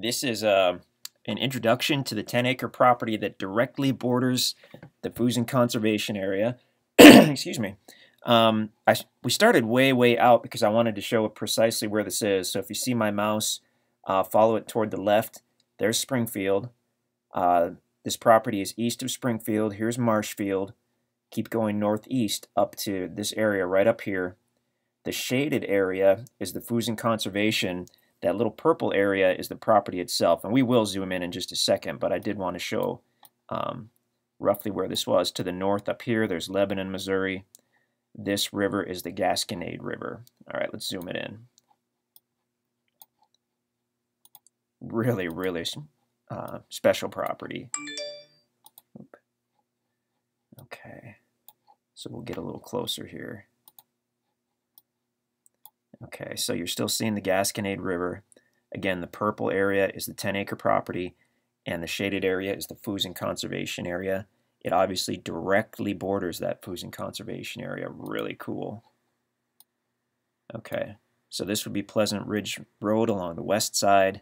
This is an introduction to the 10-acre property that directly borders the Fusen Conservation Area. Excuse me. We started way out because I wanted to show precisely where this is. So if you see my mouse, follow it toward the left. There's Springfield. This property is east of Springfield. Here's Marshfield. Keep going northeast up to this area right up here. The shaded area is the Fusen Conservation. That little purple area is the property itself, and we will zoom in just a second, but I did want to show roughly where this was. To the north up here, there's Lebanon, Missouri. This river is the Gasconade River. All right, let's zoom it in. Really special property. Okay, so we'll get a little closer here. Okay, so you're still seeing the Gasconade River. Again, the purple area is the 10-acre property, and the shaded area is the Fusen Conservation Area. It obviously directly borders that Fusen Conservation Area. Really cool. Okay, so this would be Pleasant Ridge Road along the west side.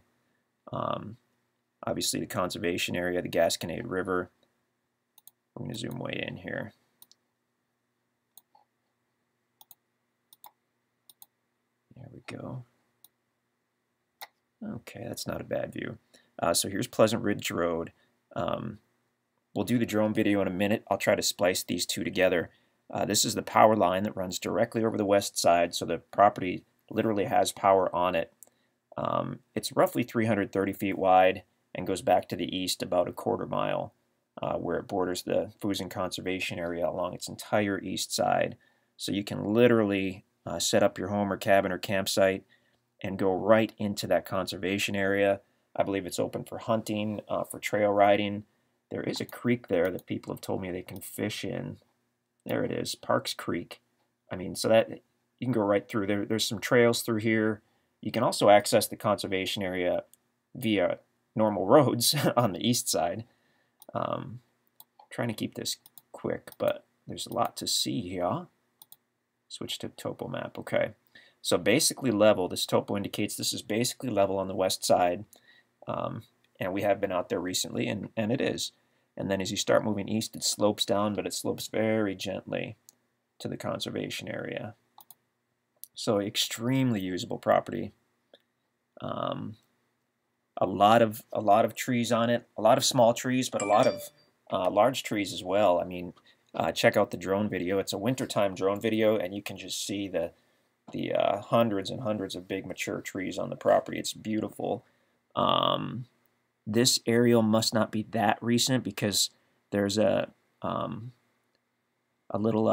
Obviously the conservation area, the Gasconade River. I'm going to zoom way in here. There we go. Okay, that's not a bad view. So here's Pleasant Ridge Road. We'll do the drone video in a minute. I'll try to splice these two together. This is the power line that runs directly over the west side, so the property literally has power on it. It's roughly 330 feet wide and goes back to the east about a quarter mile, where it borders the Fusen Conservation Area along its entire east side. So you can literally set up your home or cabin or campsite and go right into that conservation area. I believe it's open for hunting, for trail riding. There is a creek there that people have told me they can fish in. There it is, Parks Creek. I mean, so that you can go right through there. There's some trails through here. You can also access the conservation area via normal roads on the east side. Trying to keep this quick, but there's a lot to see here. Switch to topo map. Okay, so basically level. This topo indicates this is basically level on the west side, and we have been out there recently, and it is. And then as you start moving east, it slopes down, but it slopes very gently to the conservation area. So extremely usable property. A lot of trees on it, a lot of small trees, but a lot of large trees as well. I mean, check out the drone video. It's a wintertime drone video, and you can just see the hundreds and hundreds of big mature trees on the property. It's beautiful. This aerial must not be that recent because there's a little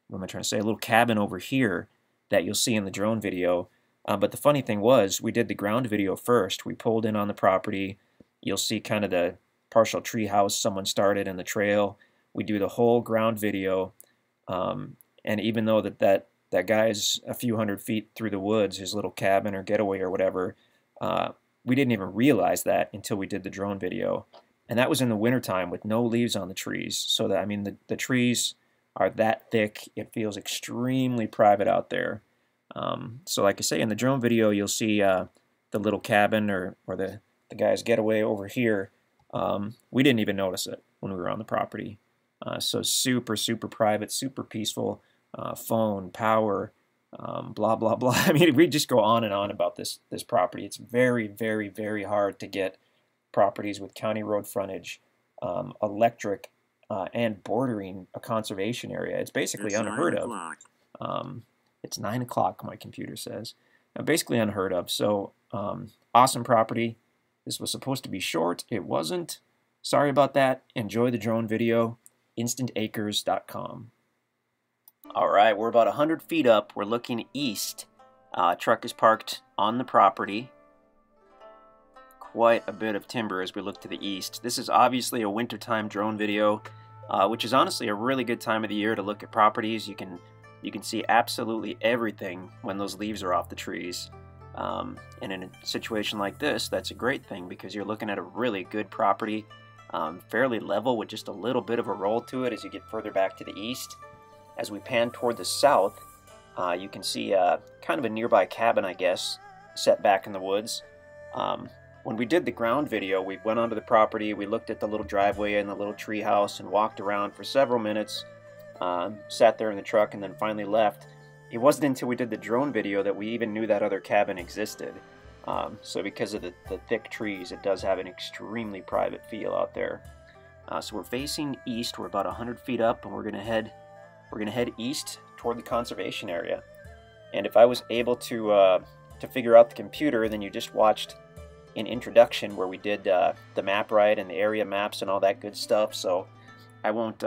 what am I trying to say? A little cabin over here that you'll see in the drone video. But the funny thing was, we did the ground video first. We pulled in on the property. You'll see kind of the partial tree house someone started in the trail. We do the whole ground video, and even though that guy's a few hundred feet through the woods, his little cabin or getaway or whatever, we didn't even realize that until we did the drone video. And that was in the wintertime with no leaves on the trees. So that, I mean, the trees are that thick. It feels extremely private out there. So like I say, in the drone video, you'll see the little cabin or the guy's getaway over here. We didn't even notice it when we were on the property. So super private, super peaceful, phone, power, blah, blah, blah. I mean, we just go on and on about this property. It's very hard to get properties with county road frontage, electric, and bordering a conservation area. It's basically unheard of. It's 9 o'clock, my computer says. Basically unheard of. So, awesome property. This was supposed to be short. It wasn't. Sorry about that. Enjoy the drone video. InstantAcres.com. All right, we're about 100 feet up. We're looking east. Truck is parked on the property. Quite a bit of timber as we look to the east. This is obviously a wintertime drone video, which is honestly a really good time of the year to look at properties. You can see absolutely everything when those leaves are off the trees. And in a situation like this, that's a great thing because you're looking at a really good property, fairly level with just a little bit of a roll to it as you get further back to the east. As we pan toward the south, you can see kind of a nearby cabin, I guess, set back in the woods. When we did the ground video, we went onto the property, we looked at the little driveway and the little tree house and walked around for several minutes, sat there in the truck, and then finally left. It wasn't until we did the drone video that we even knew that other cabin existed. So because of the thick trees, it does have an extremely private feel out there. So we're facing east. We're about 100 feet up, and we're gonna head east toward the conservation area. And if I was able to figure out the computer, then you just watched an introduction where we did the map right and the area maps and all that good stuff. So I won't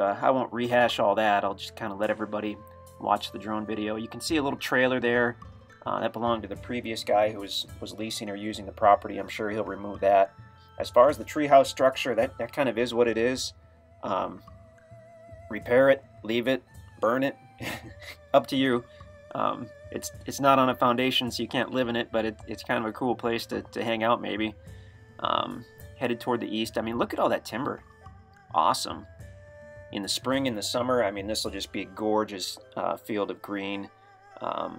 rehash all that. I'll just kind of let everybody watch the drone video. You can see a little trailer there that belonged to the previous guy who was leasing or using the property. I'm sure he'll remove that. As far as the treehouse structure, that kind of is what it is. Repair it, leave it, burn it, up to you. It's not on a foundation, so you can't live in it, but it's kind of a cool place to hang out maybe. Headed toward the east. I mean, look at all that timber. Awesome. In the spring and the summer, I mean, this will just be a gorgeous field of green. But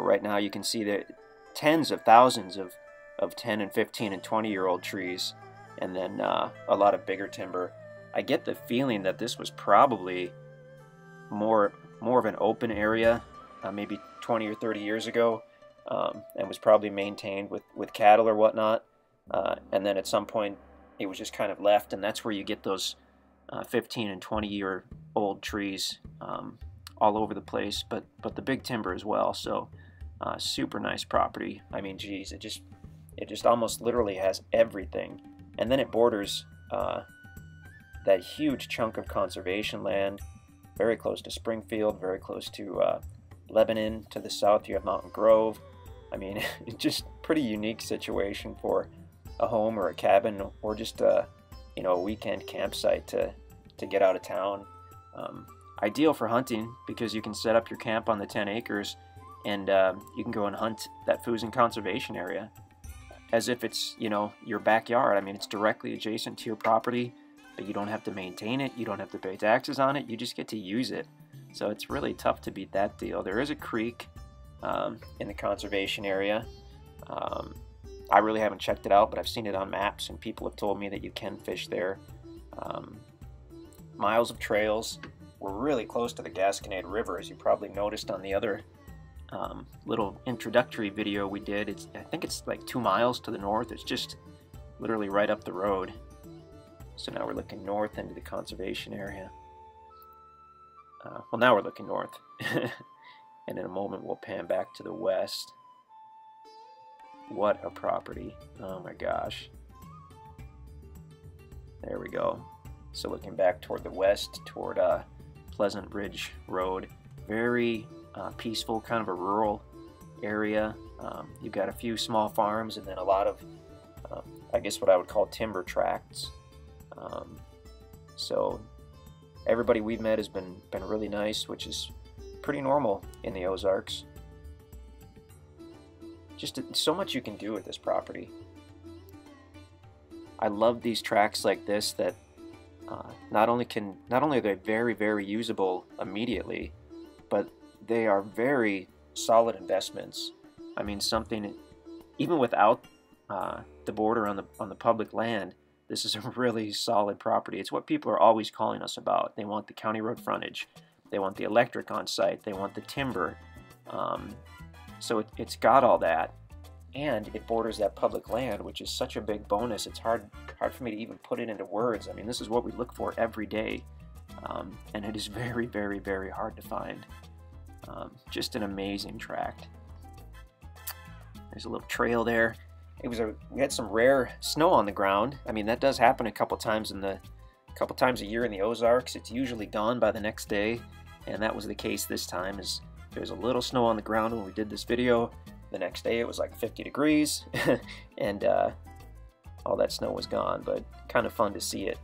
right now you can see that tens of thousands of 10 and 15 and 20-year-old trees, and then a lot of bigger timber. I get the feeling that this was probably more of an open area, maybe 20 or 30 years ago, and was probably maintained with cattle or whatnot. And then at some point it was just kind of left, and that's where you get those 15 and 20-year-old trees all over the place, but the big timber as well. So super nice property. I mean, geez, it just almost literally has everything. And then it borders that huge chunk of conservation land, very close to Springfield, very close to Lebanon. To the south you have Mountain Grove. I mean, it's just pretty unique situation for a home or a cabin, or just a weekend campsite to get out of town. Ideal for hunting, because you can set up your camp on the 10 acres and you can go and hunt that Fusen conservation area as if it's your backyard. I mean, it's directly adjacent to your property, but you don't have to maintain it, you don't have to pay taxes on it, you just get to use it. So it's really tough to beat that deal. There is a creek in the conservation area. I really haven't checked it out, but I've seen it on maps, and people have told me that you can fish there. Miles of trails. We're really close to the Gasconade River, as you probably noticed on the other little introductory video we did. I think it's like 2 miles to the north. It's just literally right up the road. So now we're looking north into the conservation area. Well, now we're looking north. And in a moment we'll pan back to the west. What a property. Oh my gosh. There we go. So looking back toward the west, toward Pleasant Ridge Road. Very peaceful, kind of a rural area. You've got a few small farms and then a lot of, I guess what I would call timber tracts. So everybody we've met has been really nice, which is pretty normal in the Ozarks. Just so much you can do with this property. I love these tracts like this that not only are they very usable immediately, but they are very solid investments. I mean, something even without the border on the public land, this is a really solid property. It's what people are always calling us about. They want the county road frontage, they want the electric on site, they want the timber. So it's got all that, and it borders that public land, which is such a big bonus. It's hard for me to even put it into words. I mean, this is what we look for every day, and it is very hard to find. Just an amazing tract. There's a little trail there. We had some rare snow on the ground. I mean, that does happen a couple times a year in the Ozarks. It's usually gone by the next day, and that was the case this time. There's a little snow on the ground when we did this video. The next day it was like 50 degrees, and all that snow was gone, but kind of fun to see it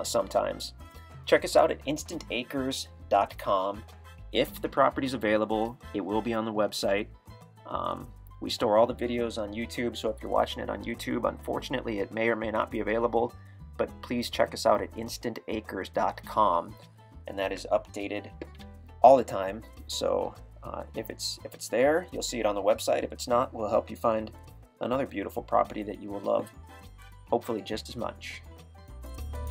sometimes. Check us out at InstantAcres.com. If the property's available, it will be on the website. We store all the videos on YouTube, so if you're watching it on YouTube, unfortunately it may or may not be available, but please check us out at InstantAcres.com, and that is updated all the time. So if it's there, you'll see it on the website. If it's not, we'll help you find another beautiful property that you will love, hopefully just as much.